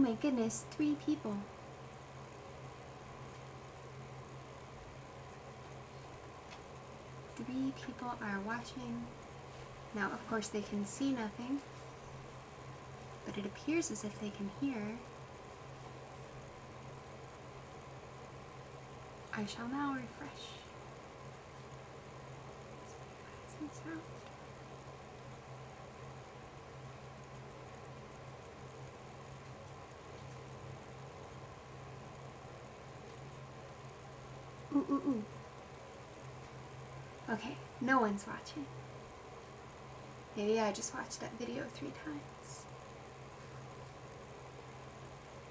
my goodness, 3 people. Three people are watching. Now, of course, they can see nothing, but it appears as if they can hear. I shall now refresh. Some sound. Ooh, ooh, ooh. Okay, no one's watching. Maybe I just watched that video 3 times.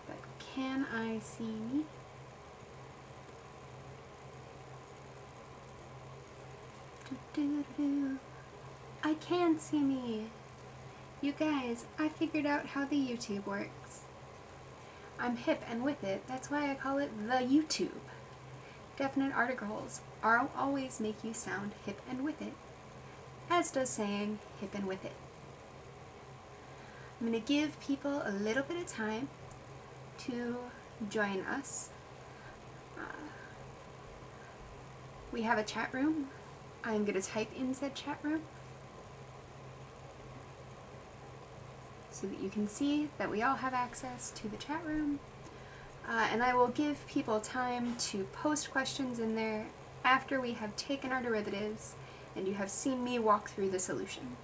But can I see me? I can see me! You guys, I figured out how the YouTube works. I'm hip and with it, that's why I call it the YouTube. Definite articles always make you sound hip and with it, as does saying hip and with it. I'm going to give people a little bit of time to join us. We have a chat room. I'm going to type in said chat room so that you can see that we all have access to the chat room. And I will give people time to post questions in there after we have taken our derivatives and you have seen me walk through the solution.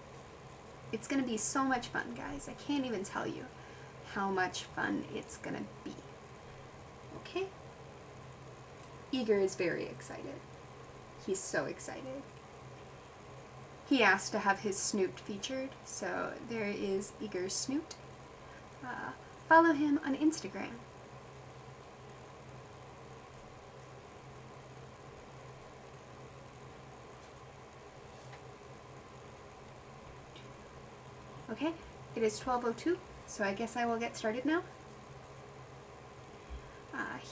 It's going to be so much fun, guys. I can't even tell you how much fun it's going to be. Okay? Eager is very excited. He's so excited. He asked to have his snoot featured, so there is Eager's snoot. Follow him on Instagram. Okay, it is 12:02, so I guess I will get started now.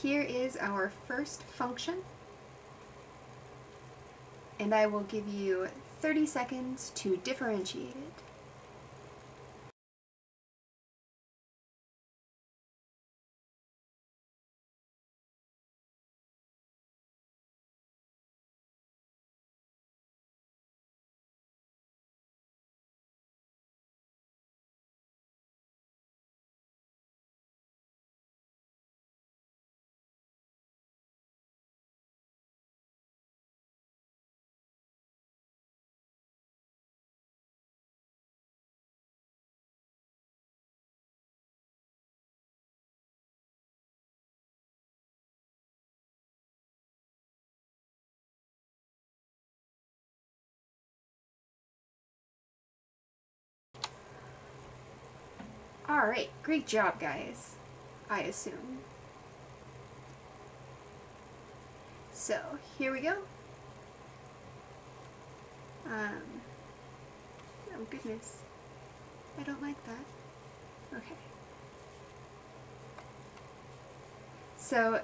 Here is our first function, and I will give you 30 seconds to differentiate it. Alright, great job, guys, I assume. So, here we go. Oh goodness, I don't like that. Okay. So,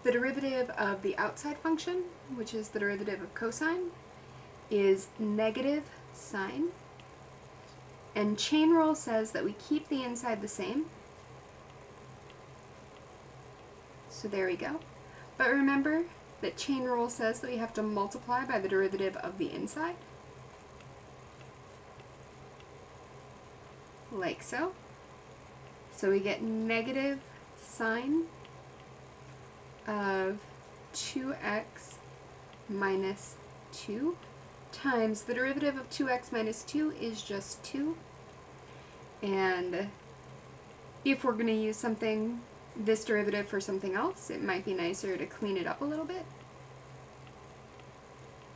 the derivative of the outside function, which is the derivative of cosine, is negative sine. And chain rule says that we keep the inside the same. So there we go. But remember that chain rule says that we have to multiply by the derivative of the inside. Like so. So we get negative sine of 2x minus 2 times the derivative of 2x minus 2 is just 2. And if we're going to use this derivative for something else, it might be nicer to clean it up a little bit.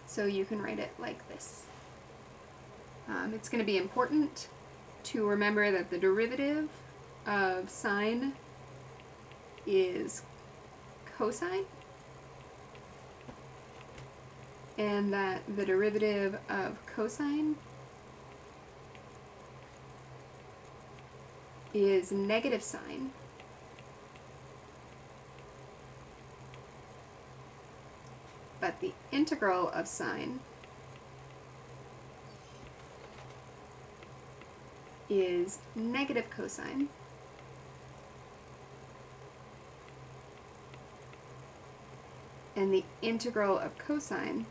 So you can write it like this. It's going to be important to remember that the derivative of sine is cosine, and that the derivative of cosine is negative sine. But the integral of sine is negative cosine. and the integral of cosine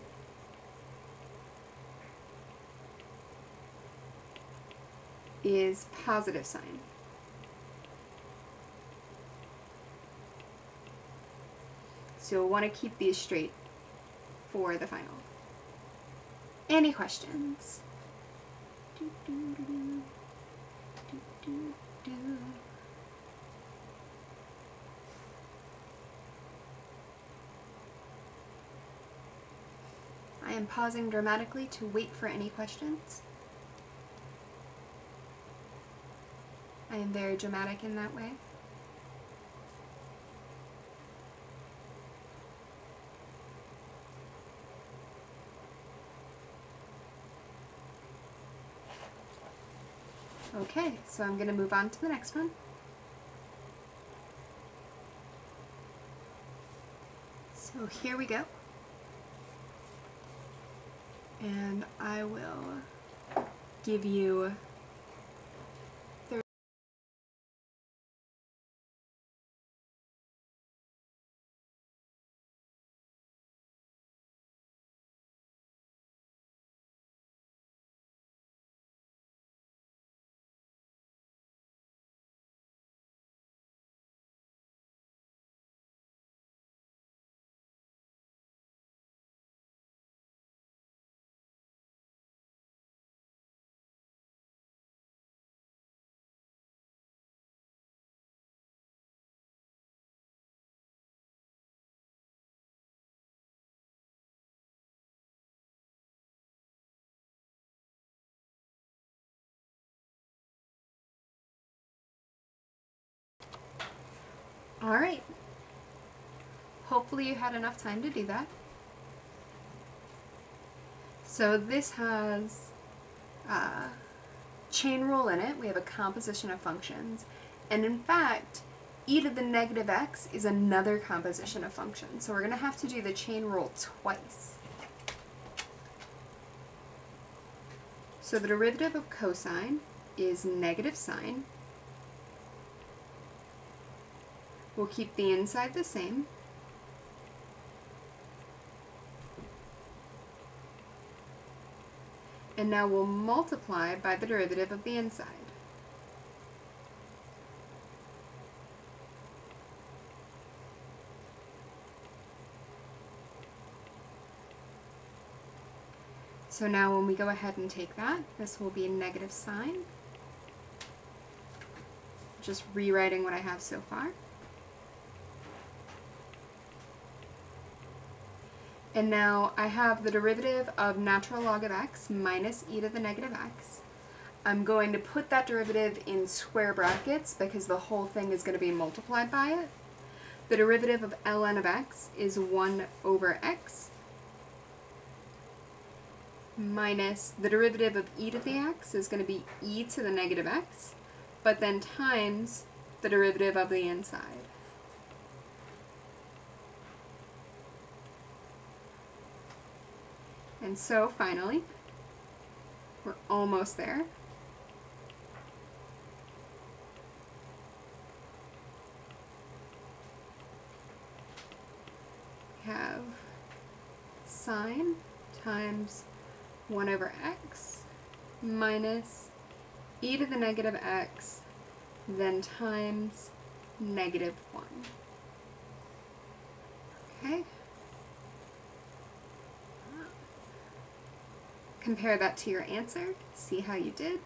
is positive sine. So you'll want to keep these straight for the final. Any questions? I am pausing dramatically to wait for any questions. I am very dramatic in that way. Okay, so I'm going to move on to the next one. So here we go. And I will give you 30. All right. Hopefully you had enough time to do that. So this has chain rule in it. We have a composition of functions. And in fact, e to the negative x is another composition of functions. So we're going to have to do the chain rule twice. So the derivative of cosine is negative sine. We'll keep the inside the same. And now we'll multiply by the derivative of the inside. So now when we go ahead and take that, this will be negative sine. Just rewriting what I have so far. And now I have the derivative of natural log of x minus e to the negative x. I'm going to put that derivative in square brackets because the whole thing is going to be multiplied by it. The derivative of ln of x is 1 over x minus the derivative of e to the x is going to be e to the negative x, but then times the derivative of the inside. And so finally, we're almost there. We have sine times 1 over x minus e to the negative x, then times negative 1. Okay. Compare that to your answer, see how you did.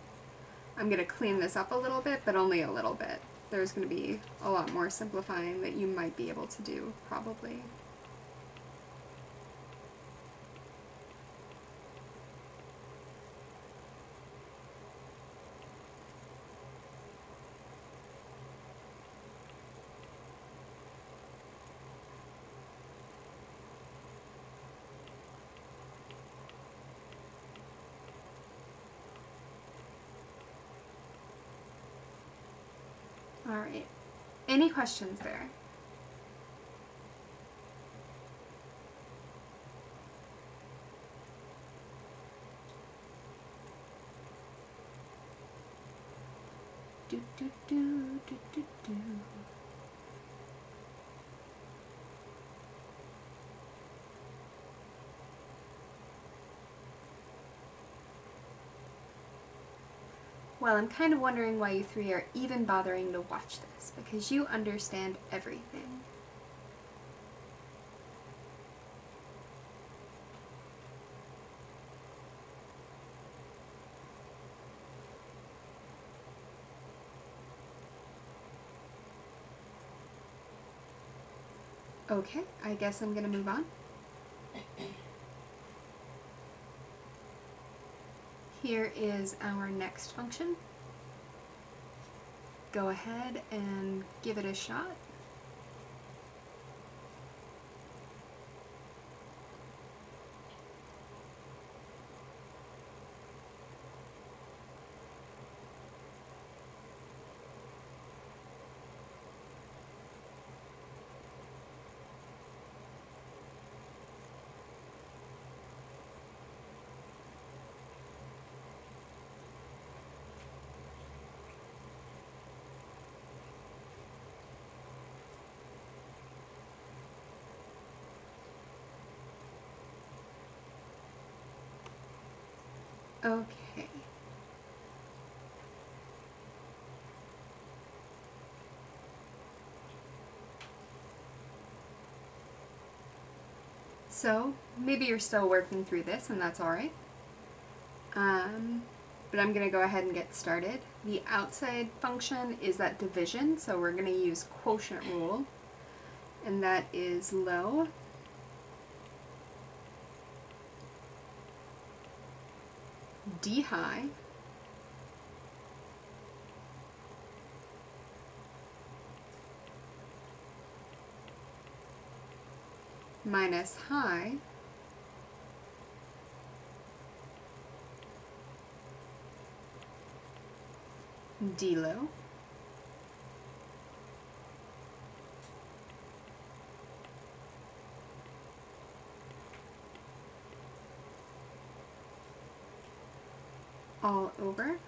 I'm going to clean this up a little bit, but only a little bit. There's going to be a lot more simplifying that you might be able to do, probably. All right. Any questions there? Do, do, do, do, do, do. Well, I'm kind of wondering why you three are even bothering to watch this, because you understand everything. Okay, I guess I'm gonna move on. Here is our next function. Go ahead and give it a shot. Okay. So, maybe you're still working through this, and that's alright. But I'm going to go ahead and get started. The outside function is that division, so we're going to use Quotient Rule, and that is low D high minus high D low all over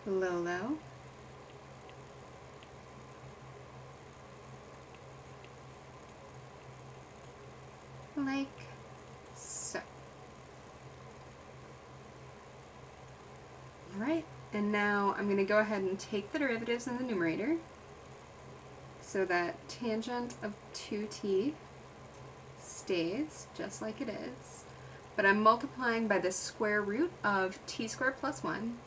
low low like so. Alright, and now I'm going to go ahead and take the derivatives in the numerator, so that tangent of 2t stays just like it is, but I'm multiplying by the square root of t squared plus 1,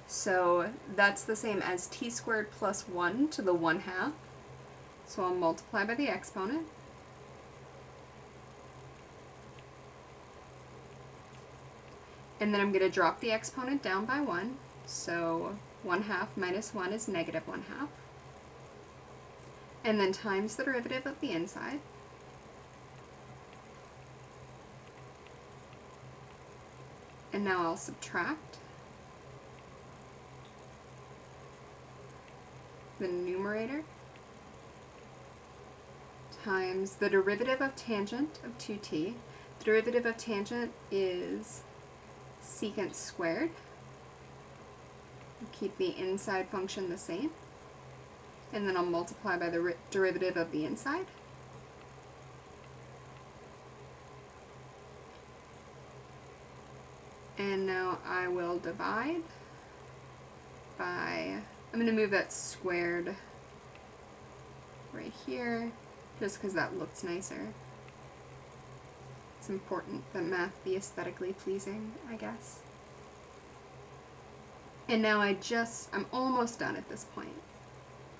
so that's the same as t squared plus 1 to the 1/2, so I'll multiply by the exponent, and then I'm going to drop the exponent down by 1, so 1/2 minus 1 is negative 1/2, and then times the derivative of the inside, and now I'll subtract the numerator times the derivative of tangent of 2t. The derivative of tangent is secant squared. Keep the inside function the same, and then I'll multiply by the derivative of the inside. And now I will divide by, I'm going to move that squared right here, just because that looks nicer. It's important that math be aesthetically pleasing, I guess. And now I'm almost done at this point.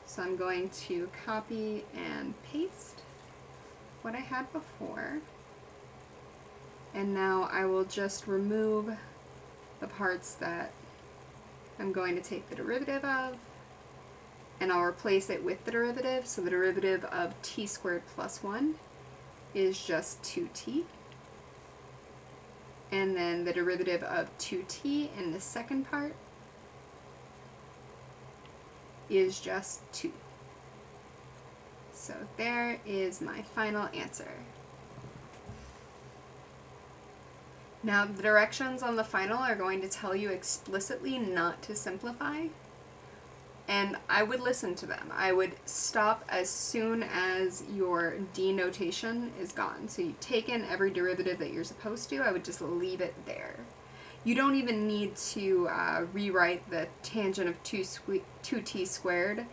So I'm going to copy and paste what I had before. And now I will just remove the parts that I'm going to take the derivative of, and I'll replace it with the derivative. So the derivative of t squared plus 1 is just 2t. And then the derivative of 2t in the second part is just 2. So there is my final answer. Now the directions on the final are going to tell you explicitly not to simplify, and I would listen to them. I would stop as soon as your denotation is gone. So you've taken every derivative that you're supposed to, I would just leave it there. You don't even need to rewrite the tangent of 2t squared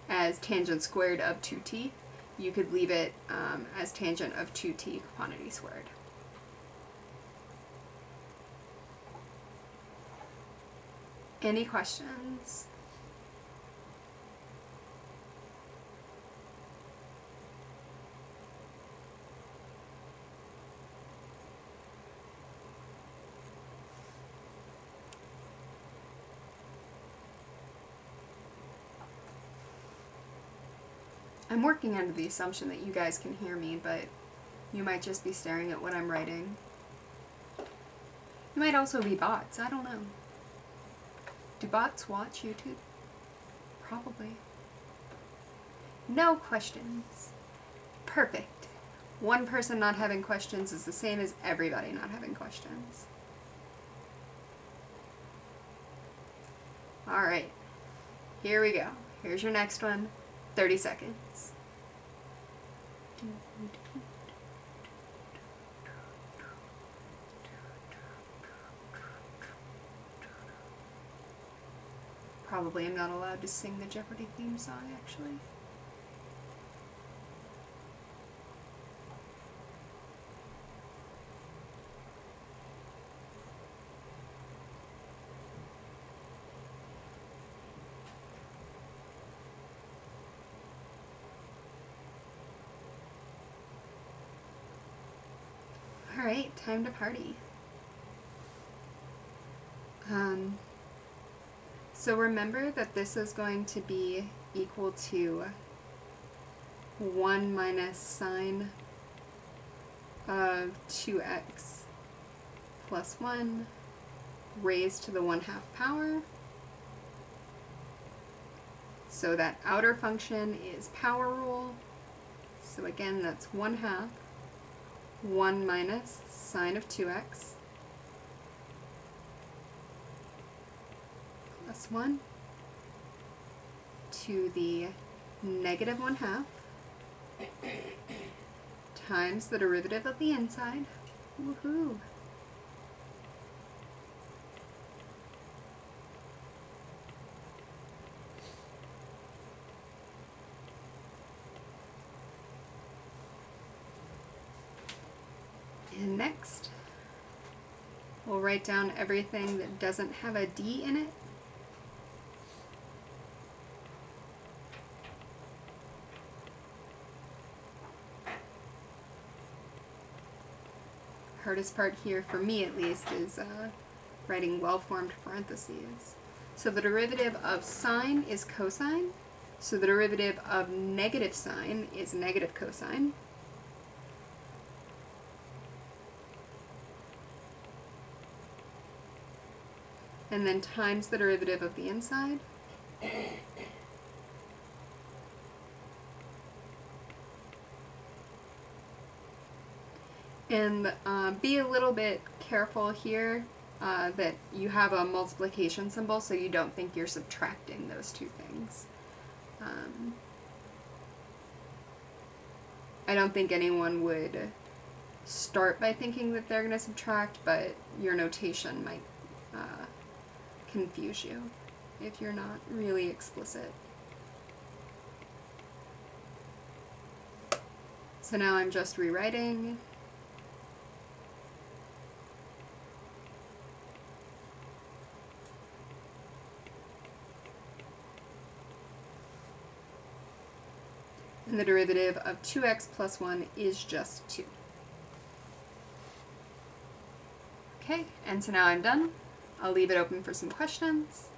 as tangent squared of 2t. You could leave it as tangent of 2t quantity squared. Any questions? I'm working under the assumption that you guys can hear me, but you might just be staring at what I'm writing. You might also be bots, I don't know. Do bots watch YouTube? Probably. No questions. Perfect. One person not having questions is the same as everybody not having questions. Alright. Here we go. Here's your next one. 30 seconds. Probably am not allowed to sing the Jeopardy theme song, actually. Alright, time to party. So remember that this is going to be equal to 1 minus sine of 2x plus 1 raised to the 1/2 power. So that outer function is power rule. So again, that's 1/2, 1 minus sine of 2x plus 1 to the negative 1/2 times the derivative of the inside. Woohoo! And next, we'll write down everything that doesn't have a d in it. Hardest part here, for me at least, is writing well-formed parentheses. So the derivative of sine is cosine. So the derivative of negative sine is negative cosine. And then times the derivative of the inside. And be a little bit careful here that you have a multiplication symbol so you don't think you're subtracting those two things. I don't think anyone would start by thinking that they're going to subtract, but your notation might confuse you if you're not really explicit. So now I'm just rewriting. And the derivative of 2x plus 1 is just 2. Okay, and so now I'm done. I'll leave it open for some questions.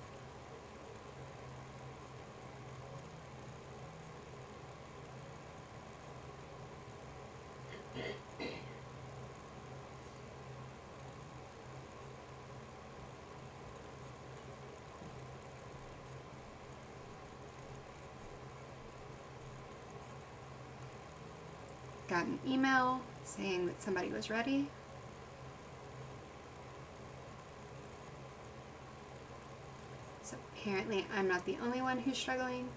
Got an email saying that somebody was ready. So apparently I'm not the only one who's struggling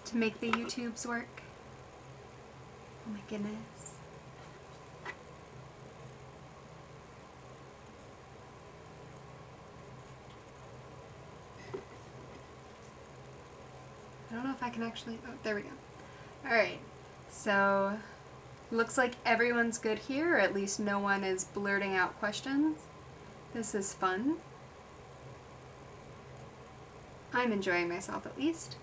to make the YouTubes work. Oh my goodness. I can actually, oh, there we go. Alright, so looks like everyone's good here, or at least no one is blurting out questions. This is fun. I'm enjoying myself at least.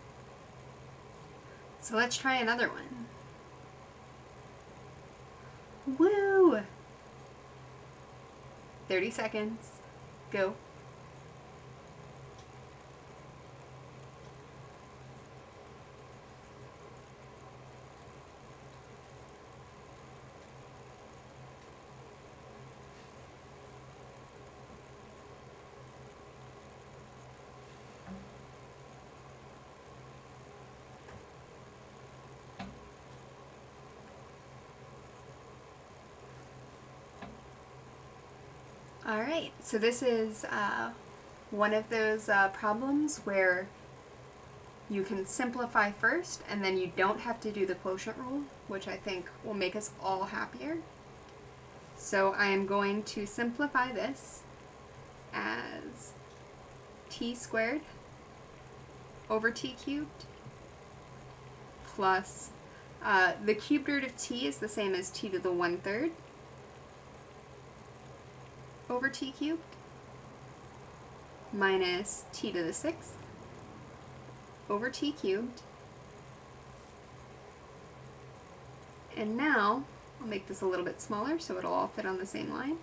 So let's try another one. Woo! 30 seconds. Go. Alright, so this is one of those problems where you can simplify first and then you don't have to do the quotient rule, which I think will make us all happier. So I am going to simplify this as t squared over t cubed plus the cubed root of t is the same as t to the 1/3 over t cubed minus t to the 6th over t cubed. And now I'll make this a little bit smaller so it'll all fit on the same line.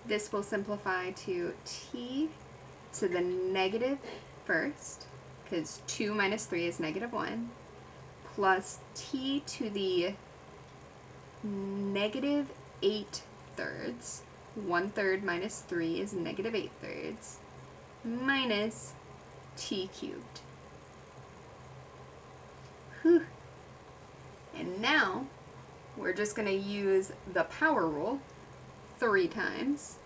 This will simplify to t to the negative first, because 2 minus 3 is -1, plus t to the negative 8/3. 1/3 minus 3 is negative 8/3, minus t cubed. Whew. And now we're just going to use the power rule 3 times.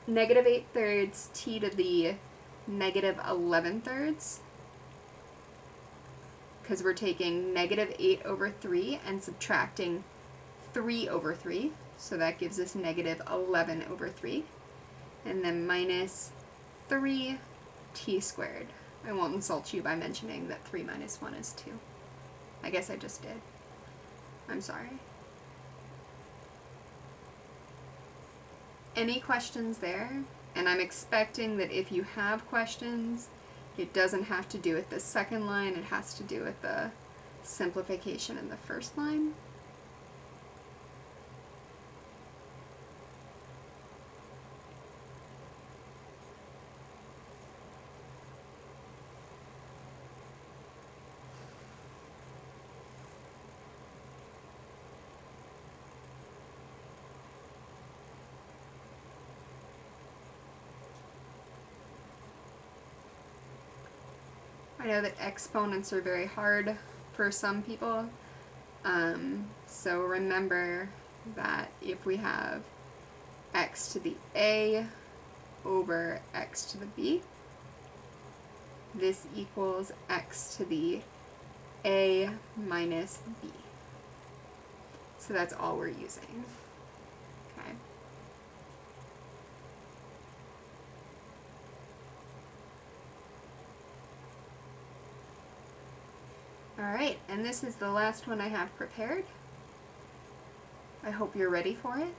Negative 8/3 t to the negative 11/3, because we're taking negative 8 over 3 and subtracting 3 over 3, so that gives us negative 11 over 3, and then minus 3 t squared. I won't insult you by mentioning that 3 minus 1 is 2. I guess I just did. I'm sorry. Any questions there? And I'm expecting that if you have questions, it doesn't have to do with the second line, it has to do with the simplification in the first line. I know that exponents are very hard for some people, so remember that if we have x to the a over x to the b, this equals x to the a minus b. So that's all we're using. Okay. Alright, and this is the last one I have prepared. I hope you're ready for it.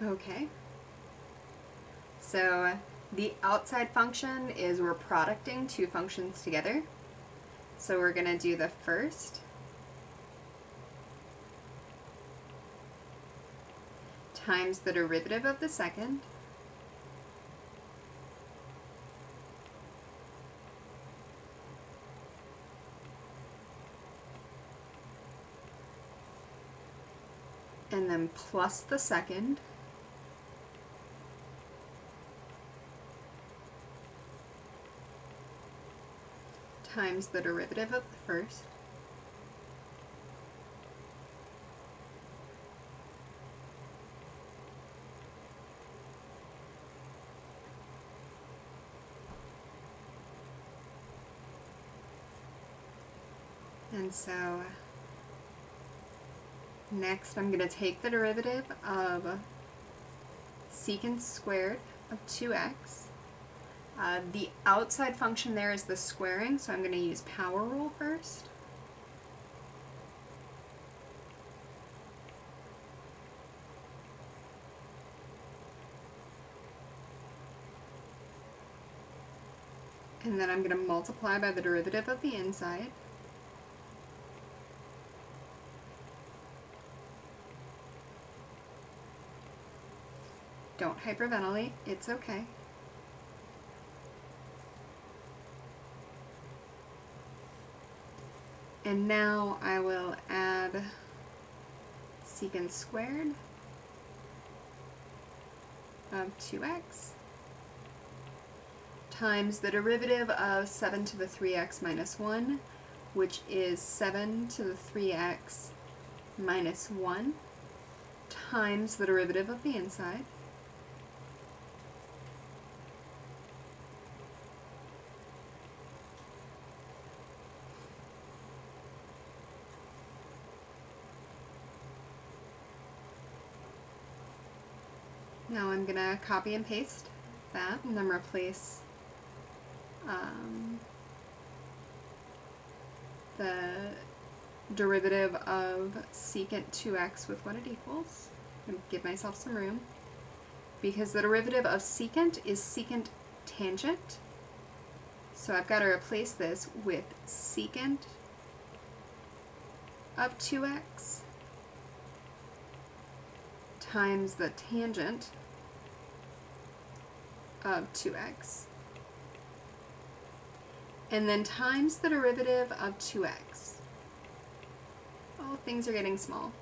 Okay. So the outside function is we're producting two functions together. So we're going to do the first times the derivative of the second and then plus the second times the derivative of the first and so next I'm going to take the derivative of secant squared of 2x. The outside function there is the squaring, so I'm going to use power rule first. And then I'm going to multiply by the derivative of the inside. Don't hyperventilate, it's okay. And now I will add secant squared of 2x times the derivative of 7 to the 3x minus 1, which is 7 to the 3x minus 1, times the derivative of the inside. Now I'm going to copy and paste that and then replace the derivative of secant 2x with what it equals, and give myself some room, because the derivative of secant is secant tangent, so I've got to replace this with secant of 2x times the tangent of 2x, and then times the derivative of 2x. Oh, things are getting small.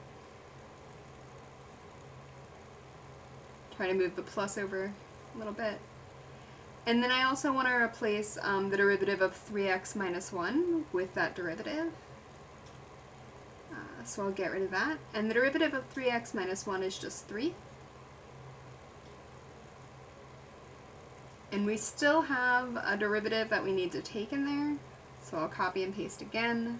Try to move the plus over a little bit. And then I also want to replace the derivative of 3x minus 1 with that derivative. So I'll get rid of that. And the derivative of 3x minus 1 is just 3. And we still have a derivative that we need to take in there, so I'll copy and paste again.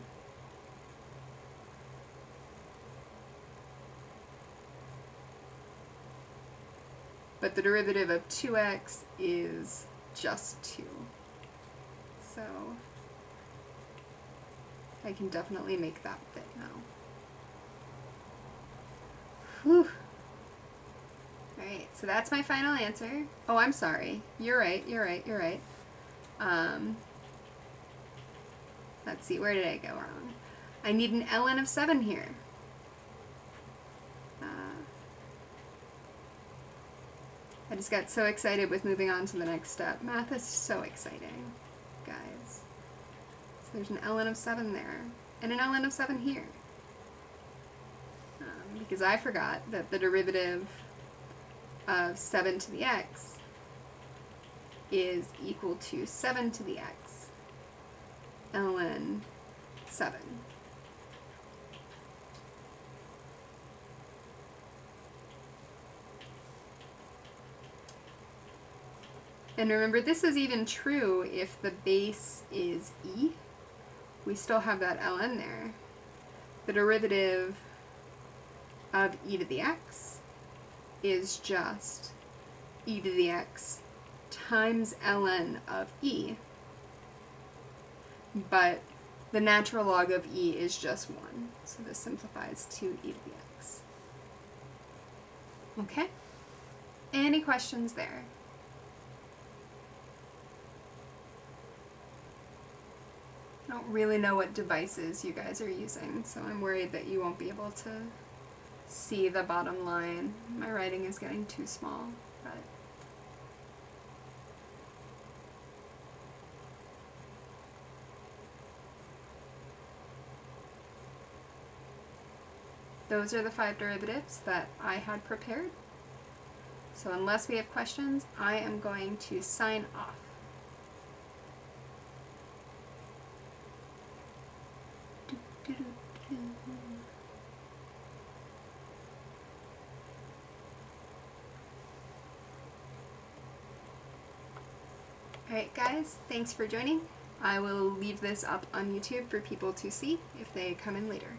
But the derivative of 2x is just 2. So I can definitely make that fit now. Whew. Alright, so that's my final answer. Oh, I'm sorry. You're right. Let's see, where did I go wrong? I need an ln of 7 here. I just got so excited with moving on to the next step. Math is so exciting, guys. So there's an ln of 7 there, and an ln of 7 here. Because I forgot that the derivative of 7 to the x is equal to 7 to the x ln 7. And remember, this is even true if the base is e. We still have that ln there. The derivative of e to the x is just e to the x times ln of e. But the natural log of e is just 1. So this simplifies to e to the x. Okay? any questions there? I don't really know what devices you guys are using, so I'm worried that you won't be able to see the bottom line. My writing is getting too small, but those are the 5 derivatives that I had prepared. So unless we have questions, I am going to sign off. Alright guys, thanks for joining. I will leave this up on YouTube for people to see if they come in later.